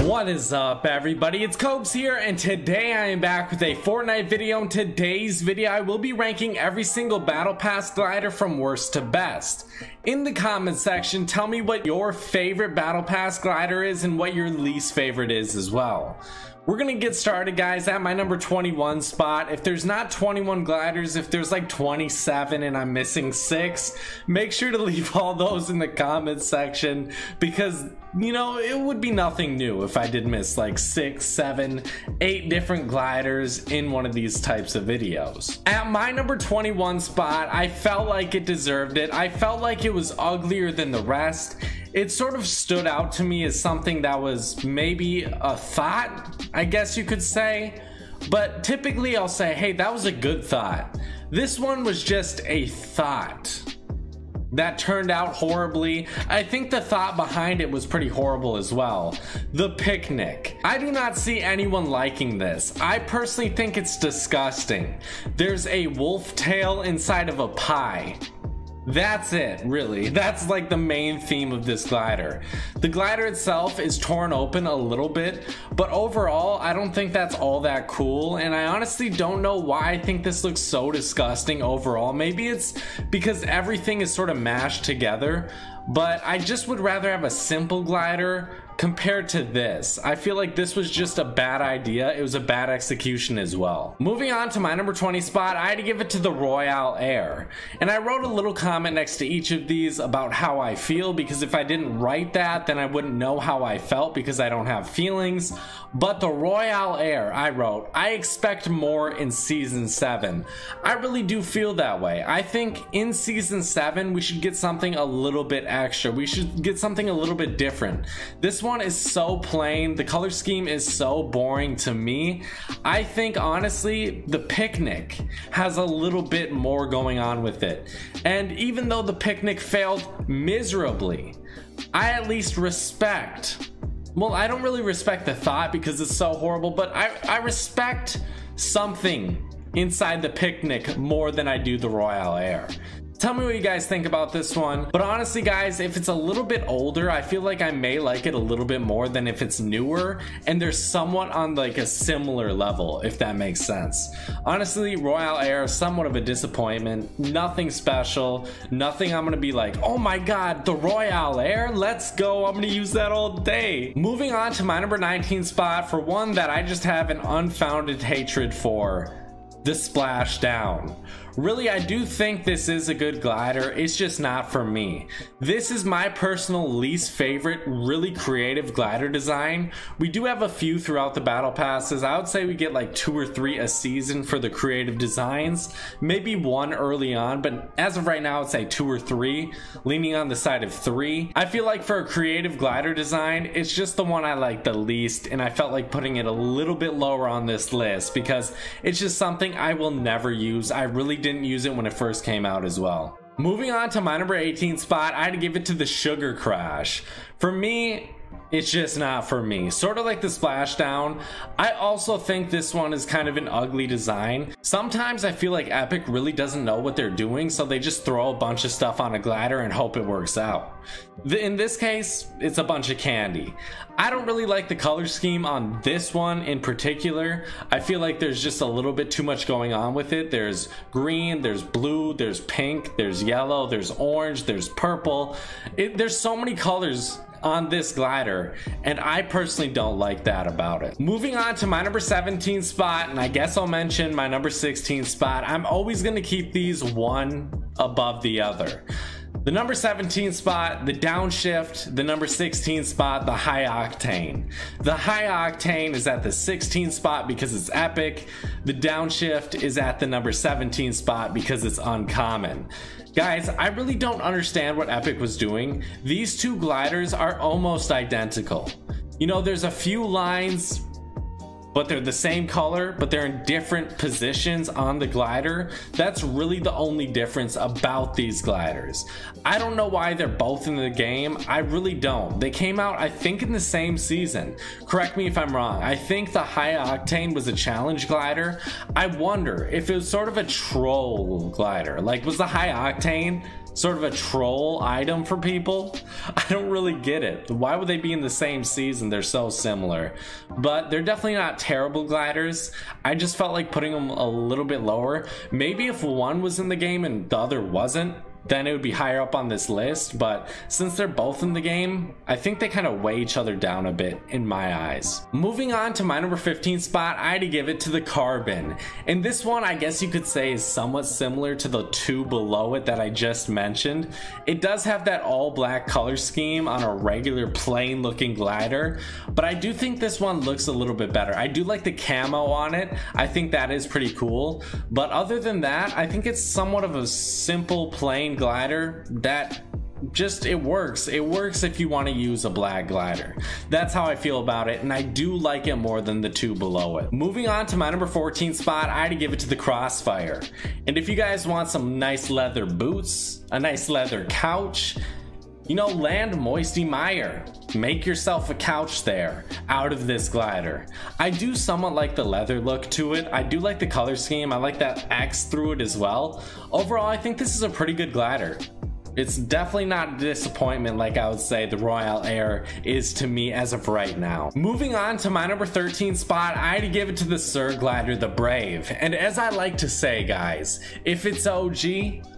What is up, everybody? It's Cobes here, and today I am back with a Fortnite video. In today's video, I will be ranking every single Battle Pass glider from worst to best. In the comment section, tell me what your favorite Battle Pass glider is and what your least favorite is as well. We're gonna get started, guys, at my number 21 spot. If there's not 21 gliders, if there's like 27 and I'm missing 6, make sure to leave all those in the comment section, because, you know, it would be nothing new if I did miss like 6, 7, 8 different gliders in one of these types of videos. At my number 21 spot, I felt like it deserved it. I felt like it was uglier than the rest. It sort of stood out to me as something that was maybe a thought, I guess you could say. But typically I'll say, hey, that was a good thought. This one was just a thought that turned out horribly. I think the thought behind it was pretty horrible as well. The picnic. I do not see anyone liking this. I personally think it's disgusting. There's a wolf tail inside of a pie. That's it, really. That's like the main theme of this glider. The glider itself is torn open a little bit, but overall, I don't think that's all that cool, and I honestly don't know why I think this looks so disgusting overall. Maybe it's because everything is sort of mashed together, but I just would rather have a simple glider compared to this. I feel like this was just a bad idea. It was a bad execution as well. Moving on to my number 20 spot, I had to give it to the Royale Air. And I wrote a little comment next to each of these about how I feel, because if I didn't write that, then I wouldn't know how I felt, because I don't have feelings. But the Royale Air, I wrote, I expect more in Season 7. I really do feel that way. I think in Season 7, we should get something a little bit extra. We should get something a little bit different. This one is so plain. The color scheme is so boring to me. I think, honestly, the picnic has a little bit more going on with it. And even though the picnic failed miserably, I at least respect... Well, I don't really respect the thought because it's so horrible, but I respect something inside the picnic more than I do the Royale Air. Tell me what you guys think about this one. But honestly, guys, if it's a little bit older, I feel like I may like it a little bit more than if it's newer and they're somewhat on like a similar level, if that makes sense. Honestly, Royale Air is somewhat of a disappointment. Nothing special. Nothing I'm gonna be like, oh my god, the Royale Air, let's go. I'm gonna use that all day. Moving on to my number 19 spot, for one that I just have an unfounded hatred for, the Splashdown. Really, I do think this is a good glider. It's just not for me. This is my personal least favorite really creative glider design. We do have a few throughout the battle passes. I would say we get like 2 or 3 a season for the creative designs. Maybe 1 early on, but as of right now, I'd say 2 or 3, leaning on the side of 3. I feel like for a creative glider design, it's just the one I like the least, and I felt like putting it a little bit lower on this list because it's just something I will never use. I really didn't use it when it first came out as well. Moving on to my number 18 spot, I had to give it to the Sugar Crash. For me, it's just not for me. Sort of like the Splashdown, I also think this one is kind of an ugly design. Sometimes I feel like Epic really doesn't know what they're doing, so they just throw a bunch of stuff on a glider and hope it works out. In this case, it's a bunch of candy. I don't really like the color scheme on this one in particular. I feel like there's just a little bit too much going on with it. There's green, there's blue, there's pink, there's yellow, there's orange, there's purple. There's so many colors on this glider, and I personally don't like that about it. Moving on to my number 17 spot, and I guess I'll mention my number 16 spot. I'm always gonna keep these one above the other. The number 17 spot, the Downshift. The number 16 spot, the High-Octane. The High-Octane is at the 16 spot because it's epic. The Downshift is at the number 17 spot because it's uncommon. Guys, I really don't understand what Epic was doing. These two gliders are almost identical. You know, there's a few lines, but they're the same color, but they're in different positions on the glider. That's really the only difference about these gliders. I don't know why they're both in the game. I really don't. They came out, I think, in the same season. Correct me if I'm wrong. I think the High-Octane was a challenge glider. I wonder if it was sort of a troll glider. Like, was the High-Octane sort of a troll item for people. I don't really get it. Why would they be in the same season? They're so similar, but they're definitely not terrible gliders. I just felt like putting them a little bit lower. Maybe if one was in the game and the other wasn't, then it would be higher up on this list, but since they're both in the game, I think they kind of weigh each other down a bit in my eyes. Moving on to my number 15 spot, I had to give it to the Carbon. And this one, I guess you could say, is somewhat similar to the two below it that I just mentioned. It does have that all black color scheme on a regular plain looking glider, but I do think this one looks a little bit better. I do like the camo on it. I think that is pretty cool, but other than that, I think it's somewhat of a simple plain glider that just it works if you want to use a black glider. That's how I feel about it, and I do like it more than the two below it. Moving on to my number 14 spot, I had to give it to the Crossfire. And if you guys want some nice leather boots, a nice leather couch, you know, land Moisty Mire. Make yourself a couch there out of this glider. I do somewhat like the leather look to it. I do like the color scheme. I like that X through it as well. Overall, I think this is a pretty good glider. It's definitely not a disappointment like I would say the Royale Air is to me as of right now. Moving on to my number 13 spot, I had to give it to the Sir Glider the Brave. And as I like to say, guys, if it's OG,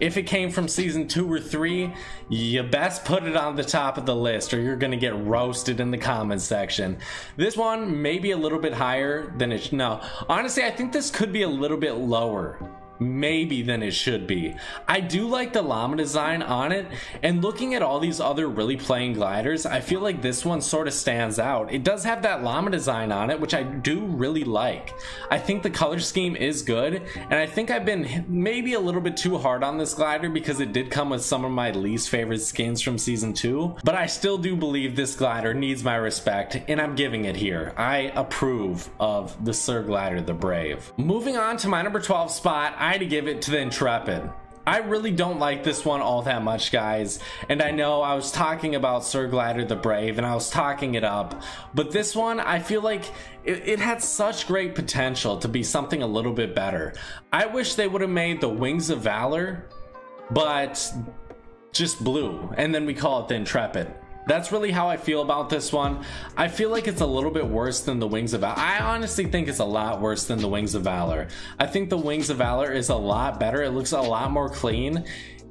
if it came from season 2 or 3, you best put it on the top of the list or you're gonna get roasted in the comments section. This one may be a little bit higher than it, no, honestly, I think this could be a little bit lower maybe than it should be. I do like the llama design on it, and looking at all these other really plain gliders, I feel like this one sort of stands out. It does have that llama design on it, which I do really like. I think the color scheme is good, and I think I've been maybe a little bit too hard on this glider because it did come with some of my least favorite skins from season 2, but I still do believe this glider needs my respect, and I'm giving it here. I approve of the Sir Glider the Brave. Moving on to my number 12 spot, I had to give it to the Intrepid. I really don't like this one all that much, guys, and I know I was talking about Sir Glider the Brave and I was talking it up, but this one, I feel like it had such great potential to be something a little bit better. I wish they would have made the Wings of Valor, but just blue, and then we call it the Intrepid. That's really how I feel about this one. I feel like it's a little bit worse than the Wings of Valor. I honestly think it's a lot worse than the Wings of Valor. I think the Wings of Valor is a lot better. It looks a lot more clean.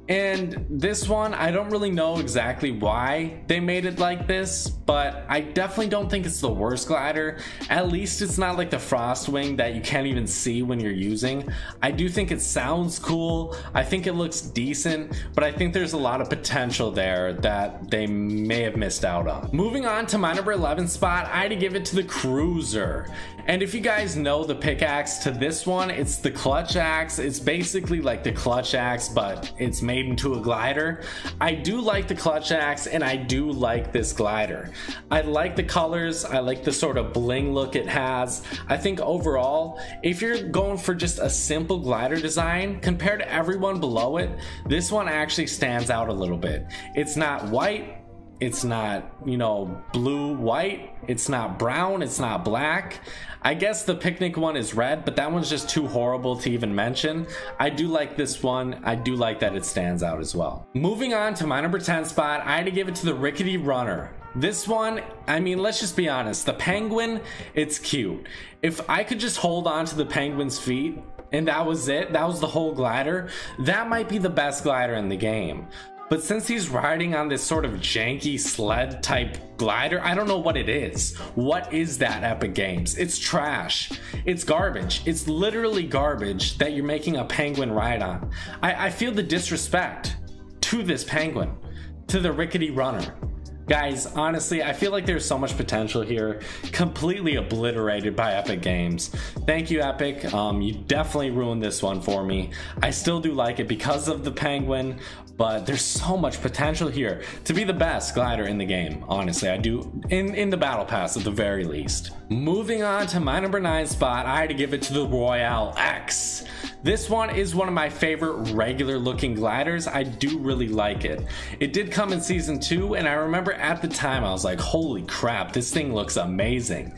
And this one, I don't really know exactly why they made it like this, but I definitely don't think it's the worst glider. At least it's not like the Frostwing that you can't even see when you're using. I do think it sounds cool. I think it looks decent, but I think there's a lot of potential there that they may have missed out on. Moving on to my number 11 spot, I had to give it to the Cruiser. And if you guys know the pickaxe to this one, it's the Clutch Axe. It's basically like the Clutch Axe, but it's made into a glider. I do like the Clutch Axe, and I do like this glider. I like the colors. I like the sort of bling look it has. I think overall, if you're going for just a simple glider design, compared to everyone below it, this one actually stands out a little bit. It's not white. It's not, you know, blue, white. It's not brown. It's not black. I guess the picnic one is red, but that one's just too horrible to even mention. I do like this one. I do like that it stands out as well. Moving on to my number 10 spot, I had to give it to the Rickety Runner. This one, I mean, let's just be honest. The penguin, it's cute. If I could just hold on to the penguin's feet and that was it, that was the whole glider, that might be the best glider in the game. But since he's riding on this sort of janky sled type glider, I don't know what it is. What is that, Epic Games? It's trash. It's garbage. It's literally garbage that you're making a penguin ride on. I feel the disrespect to this penguin, to the Rickety Runner. Guys, honestly, I feel like there's so much potential here, completely obliterated by Epic Games. Thank you, Epic. You definitely ruined this one for me. I still do like it because of the penguin, but there's so much potential here to be the best glider in the game. Honestly, I do, in the battle pass at the very least. Moving on to my number 9 spot, I had to give it to the Royale X. This one is one of my favorite regular looking gliders. I do really like it. It did come in season 2, and I remember at the time I was like, holy crap, this thing looks amazing.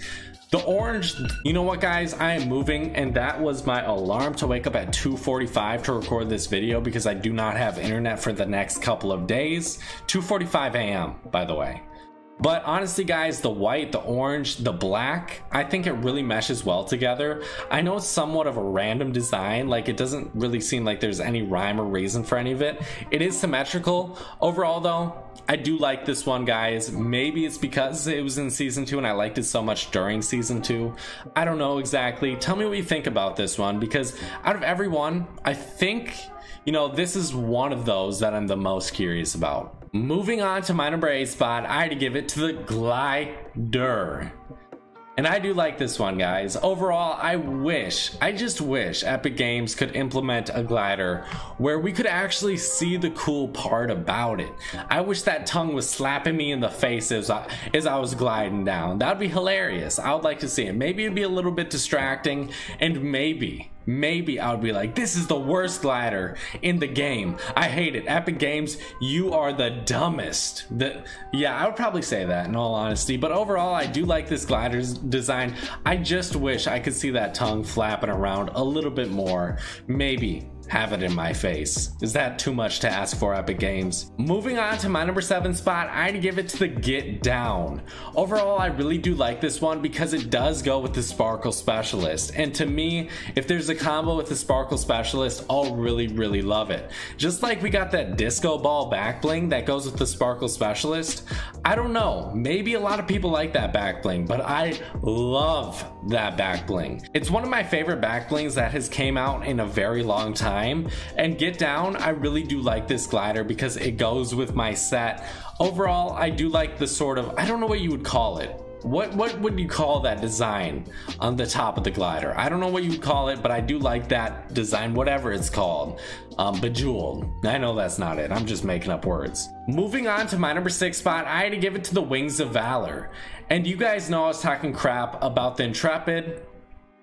The orange, you know what guys, I am moving, and that was my alarm to wake up at 2:45 to record this video because I do not have internet for the next couple of days. 2:45 a.m. by the way. But honestly guys, the white, the orange, the black, I think it really meshes well together. I know it's somewhat of a random design, like it doesn't really seem like there's any rhyme or reason for any of it. It is symmetrical. Overall though, I do like this one guys. Maybe it's because it was in season 2 and I liked it so much during season 2. I don't know exactly. Tell me what you think about this one, because out of every one, I think, you know, this is one of those that I'm the most curious about. Moving on to my number 8 spot, I had to give it to the GLIDER. And I do like this one guys. Overall, I just wish Epic Games could implement a glider where we could actually see the cool part about it. I wish that tongue was slapping me in the face as I was gliding down. That'd be hilarious. I would like to see it. Maybe it'd be a little bit distracting, and maybe I would be like, this is the worst glider in the game. I hate it. Epic Games, you are the dumbest. Yeah, I would probably say that in all honesty. But overall, I do like this glider's design. I just wish I could see that tongue flapping around a little bit more. Maybe have it in my face. Is that too much to ask for, Epic Games? Moving on to my number 7 spot, I had to give it to the Get Down. Overall, I really do like this one because it does go with the Sparkle Specialist. And to me, if there's a combo with the Sparkle Specialist, I'll really love it. Just like we got that disco ball back bling that goes with the Sparkle Specialist. I don't know, maybe a lot of people like that back bling, but I love that back bling. It's one of my favorite back blings that has came out in a very long time. And Get Down, I really do like this glider because it goes with my set. Overall, I do like the sort of, I don't know what you would call it. What would you call that design on the top of the glider? I don't know what you would call it, but I do like that design, whatever it's called. Bejeweled. I know that's not it. I'm just making up words. Moving on to my number 6 spot, I had to give it to the Wings of Valor. And you guys know I was talking crap about the Intrepid,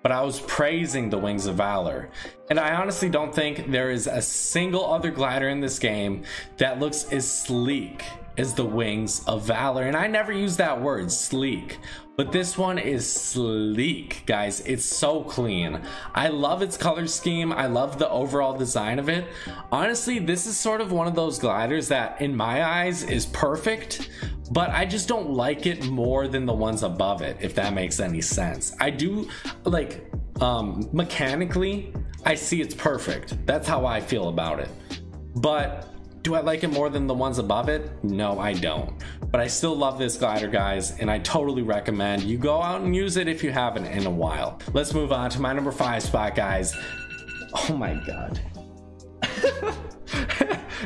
but I was praising the Wings of Valor. And I honestly don't think there is a single other glider in this game that looks as sleek as the Wings of Valor. And I never use that word, sleek, but this one is sleek, guys. It's so clean. I love its color scheme. I love the overall design of it. Honestly, this is sort of one of those gliders that in my eyes is perfect, but I just don't like it more than the ones above it, if that makes any sense. I do like, mechanically, I see it's perfect. That's how I feel about it. But do I like it more than the ones above it? No, I don't. But I still love this glider, guys, and I totally recommend you go out and use it if you haven't in a while. Let's move on to my number 5 spot, guys. Oh my god.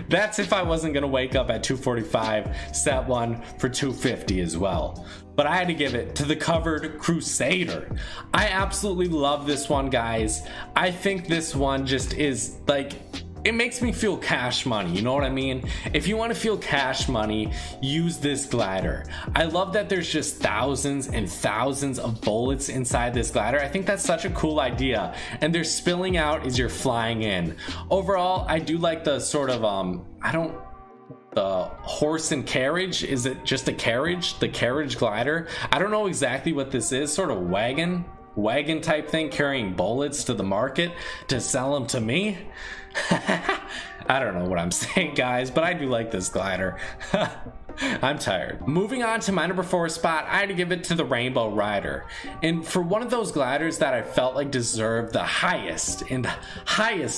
That's if I wasn't gonna wake up at 2:45, set one for 2:50 as well. But I had to give it to the Covered Crusader. I absolutely love this one, guys. I think this one just is like, it makes me feel cash money, you know what I mean? If you want to feel cash money, use this glider. I love that there's just thousands and thousands of bullets inside this glider. I think that's such a cool idea, and they're spilling out as you're flying in. Overall, I do like the sort of the horse and carriage. Is it just a carriage? The carriage glider? I don't know exactly what this is. Sort of wagon type thing, carrying bullets to the market to sell them to me. I don't know what I'm saying, guys, but I do like this glider. I'm tired. Moving on to my number 4 spot, I had to give it to the Rainbow Rider. And for one of those gliders that I felt like deserved the highest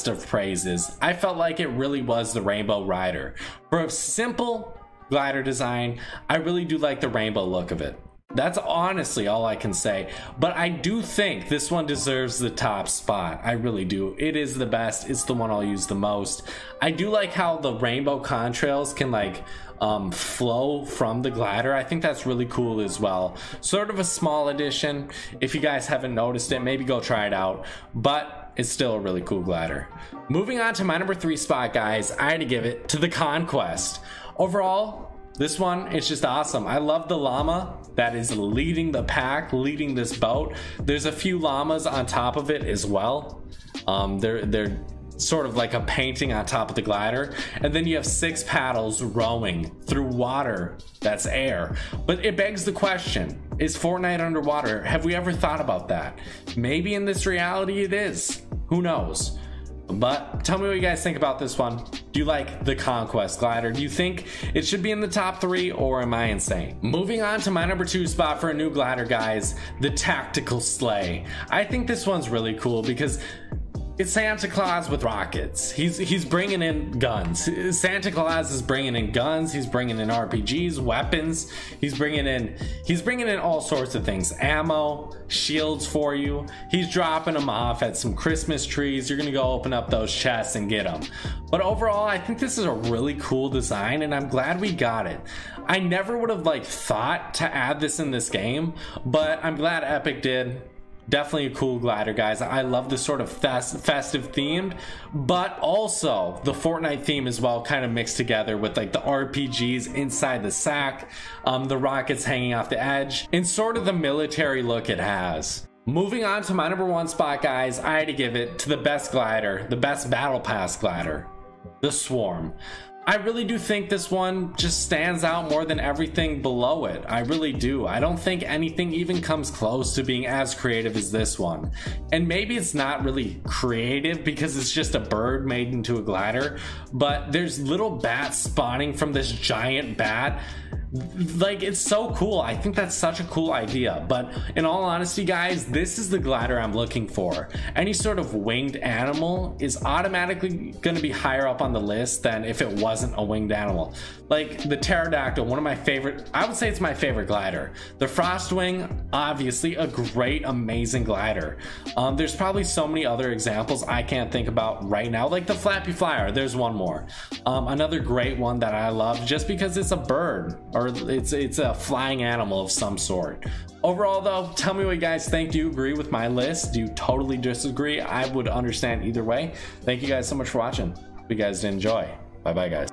of praises, I felt like it really was the Rainbow Rider. For a simple glider design, I really do like the rainbow look of it. That's honestly all I can say, but I do think this one deserves the top spot. I really do. It is the best. It's the one I'll use the most. I do like how the rainbow contrails can like flow from the glider. I think that's really cool as well. Sort of a small addition. If you guys haven't noticed it, maybe go try it out, but it's still a really cool glider. Moving on to my number 3 spot, guys, I had to give it to the Conquest. Overall, this one is just awesome. I love the llama that is leading the pack, leading this boat. There's a few llamas on top of it as well. They're sort of like a painting on top of the glider, and then you have 6 paddles rowing through water that's air. But it begs the question, Is Fortnite underwater? Have we ever thought about that? Maybe in this reality it is. Who knows? But tell me what you guys think about this one. Do you like the Conquest glider? Do you think it should be in the top 3, or am I insane? Moving on to my number 2 spot for a new glider, guys, the Tactical Sleigh. I think this one's really cool because it's Santa Claus with rockets. He's bringing in guns. Santa Claus is bringing in guns. He's bringing in RPGs, weapons. He's bringing in all sorts of things. Ammo, shields for you. He's dropping them off at some Christmas trees. You're gonna go open up those chests and get them. But overall, I think this is a really cool design, and I'm glad we got it. I never would have thought to add this in this game, but I'm glad Epic did. Definitely a cool glider, guys. I love this sort of festive themed, but also the Fortnite theme as well, kind of mixed together with the RPGs inside the sack, the rockets hanging off the edge, and sort of the military look it has. Moving on to my number 1 spot, guys, I had to give it to the best glider, the best battle pass glider, the Swarm. I really do think this one just stands out more than everything below it. I really do. I don't think anything even comes close to being as creative as this one. And maybe it's not really creative because it's just a bird made into a glider, but there's little bats spawning from this giant bat. It's so cool. I think that's such a cool idea. But in all honesty, guys, this is the glider I'm looking for. Any sort of winged animal is automatically going to be higher up on the list than if it wasn't a winged animal. Like the pterodactyl, one of my favorite, I would say it's my favorite glider. The frostwing, obviously a great, amazing glider. There's probably so many other examples I can't think about right now, like the flappy flyer. There's one more. Another great one that I love just because it's a bird, or it's a flying animal of some sort. Overall though, tell me what you guys think. Do you agree with my list? Do you totally disagree? I would understand either way. Thank you guys so much for watching. Hope you guys did enjoy. Bye bye, guys.